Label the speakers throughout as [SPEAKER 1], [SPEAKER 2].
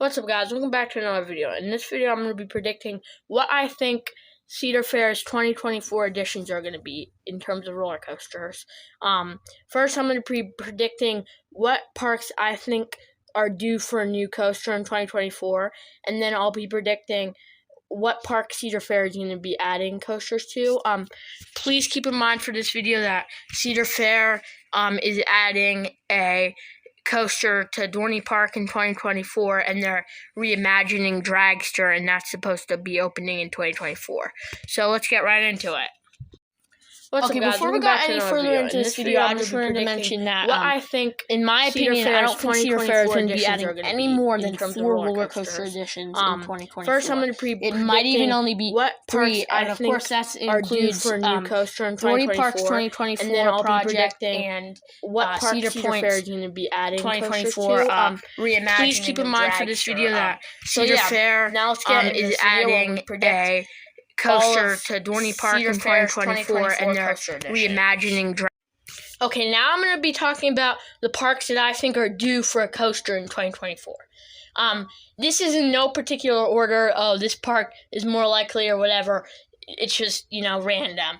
[SPEAKER 1] What's up, guys? Welcome back to another video. In this video, I'm going to be predicting what I think Cedar Fair's 2024 editions are going to be in terms of roller coasters. First, I'm going to be predicting what parks I think are due for a new coaster in 2024, and then I'll be predicting what park Cedar Fair is going to be adding coasters to. Please keep in mind for this video that Cedar Fair is adding a coaster to Dorney Park in 2024, and they're reimagining Dragster, and that's supposed to be opening in 2024. So let's get right into it.
[SPEAKER 2] Before we got any further into this video, I just wanted to mention that
[SPEAKER 1] what I think,
[SPEAKER 2] in my opinion, I don't think Cedar Fair is going to be adding any more than 4 roller coaster editions in 2024.
[SPEAKER 1] First, I'm going to
[SPEAKER 2] it might even only be
[SPEAKER 1] what
[SPEAKER 2] 3, and of course that includes
[SPEAKER 1] for a new coaster in 2024,
[SPEAKER 2] Parks 2024
[SPEAKER 1] and then I'll
[SPEAKER 2] project
[SPEAKER 1] be
[SPEAKER 2] and
[SPEAKER 1] what park
[SPEAKER 2] Cedar
[SPEAKER 1] Cedar
[SPEAKER 2] Point
[SPEAKER 1] Fair is going to be adding
[SPEAKER 2] 2024 reimagining.
[SPEAKER 1] Please keep in mind for this video that Cedar Fair
[SPEAKER 2] now let's get
[SPEAKER 1] is adding a coaster to Dorney Park in 2024, and they're reimagining Okay, now I'm going to be talking about the parks that I think are due for a coaster in 2024. This is in no particular order. Oh, this park is more likely or whatever. It's just, random.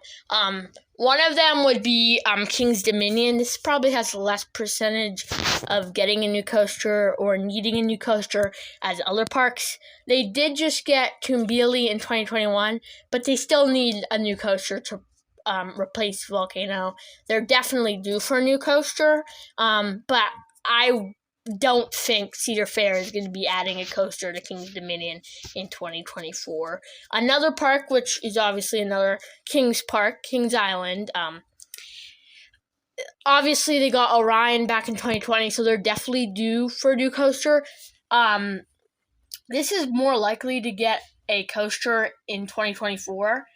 [SPEAKER 1] One of them would be King's Dominion. This probably has less percentage of getting a new coaster or needing a new coaster as other parks. They did just get Toonbilly in 2021, but they still need a new coaster to replace Volcano. They're definitely due for a new coaster, but I don't think Cedar Fair is going to be adding a coaster to King's Dominion in 2024. Another park, which is obviously another King's Park, King's Island. Obviously, they got Orion back in 2020, so they're definitely due for a new coaster. This is more likely to get a coaster in 2024.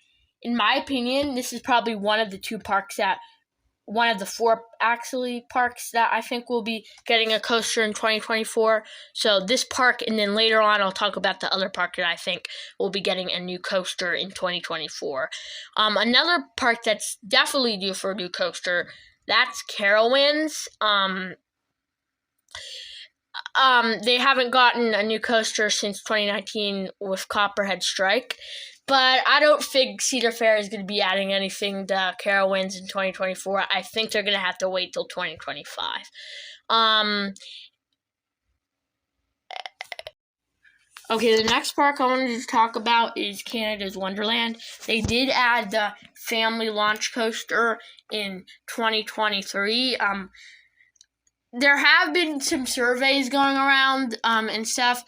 [SPEAKER 1] In my opinion, this is probably one of the 4 parks that I think will be getting a coaster in 2024. So this park, and then later on I'll talk about the other park that I think will be getting a new coaster in 2024. Another park that's definitely due for a new coaster, that's Carowinds. They haven't gotten a new coaster since 2019 with Copperhead Strike. But I don't think Cedar Fair is going to be adding anything to Carowinds in 2024. I think they're going to have to wait till 2025. Okay, the next park I wanted to talk about is Canada's Wonderland. They did add the family launch coaster in 2023. There have been some surveys going around and stuff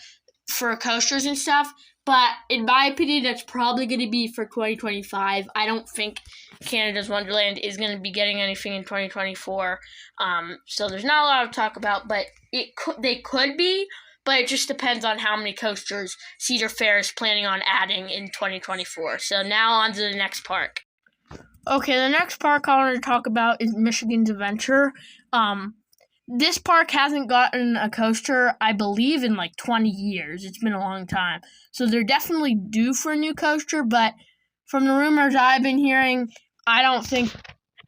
[SPEAKER 1] for coasters and stuff. But in my opinion, that's probably going to be for 2025. I don't think Canada's Wonderland is going to be getting anything in 2024. So there's not a lot to talk about, but they could be. But it just depends on how many coasters Cedar Fair is planning on adding in 2024. So now on to the next park. Okay, the next park I want to talk about is Michigan's Adventure. This park hasn't gotten a coaster, I believe, in 20 years. It's been a long time. So they're definitely due for a new coaster, but from the rumors I've been hearing, I don't think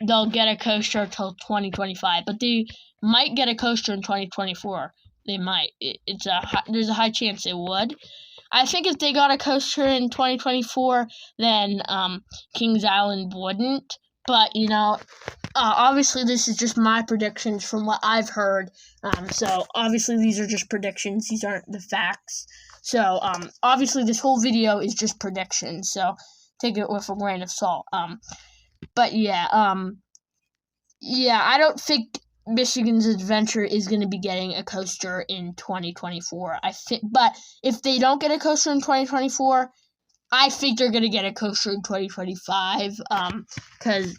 [SPEAKER 1] they'll get a coaster until 2025. But they might get a coaster in 2024. They might. There's a high chance they would. I think if they got a coaster in 2024, then Kings Island wouldn't. But, obviously this is just my predictions from what I've heard. So, obviously these are just predictions. These aren't the facts. So, obviously this whole video is just predictions. So, take it with a grain of salt. But, I don't think Michigan's Adventure is going to be getting a coaster in 2024. But if they don't get a coaster in 2024... I think they're going to get a coaster in 2025, because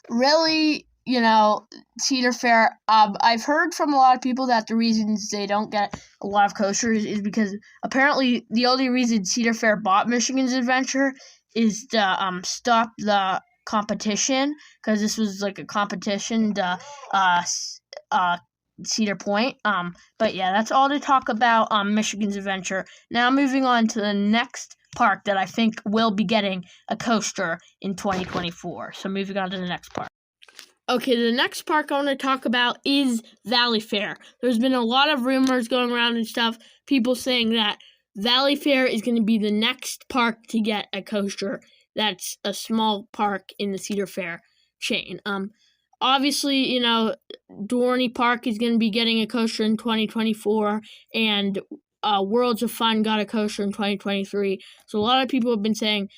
[SPEAKER 1] really, Cedar Fair, I've heard from a lot of people that the reasons they don't get a lot of coasters is because apparently the only reason Cedar Fair bought Michigan's Adventure is to stop the competition, because this was a competition to Cedar Point. But yeah, that's all to talk about Michigan's Adventure. Now moving on to the next park that I think will be getting a coaster in 2024. So moving on to the next park. Okay, the next park I want to talk about is Valley Fair. There's been a lot of rumors going around and stuff, people saying that Valley Fair is going to be the next park to get a coaster. That's a small park in the Cedar Fair chain. Obviously, Dorney Park is going to be getting a coaster in 2024, and Worlds of Fun got a coaster in 2023. So a lot of people have been saying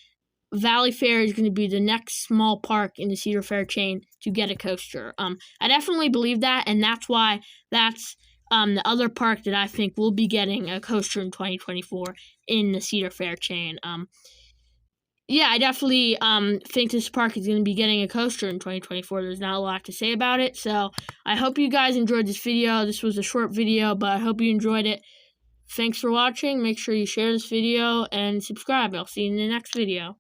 [SPEAKER 1] Valley Fair is going to be the next small park in the Cedar Fair chain to get a coaster. I definitely believe that, and that's why that's the other park that I think will be getting a coaster in 2024 in the Cedar Fair chain. Yeah, I definitely think this park is going to be getting a coaster in 2024. There's not a lot to say about it, so I hope you guys enjoyed this video. This was a short video, but I hope you enjoyed it. Thanks for watching. Make sure you share this video and subscribe. I'll see you in the next video.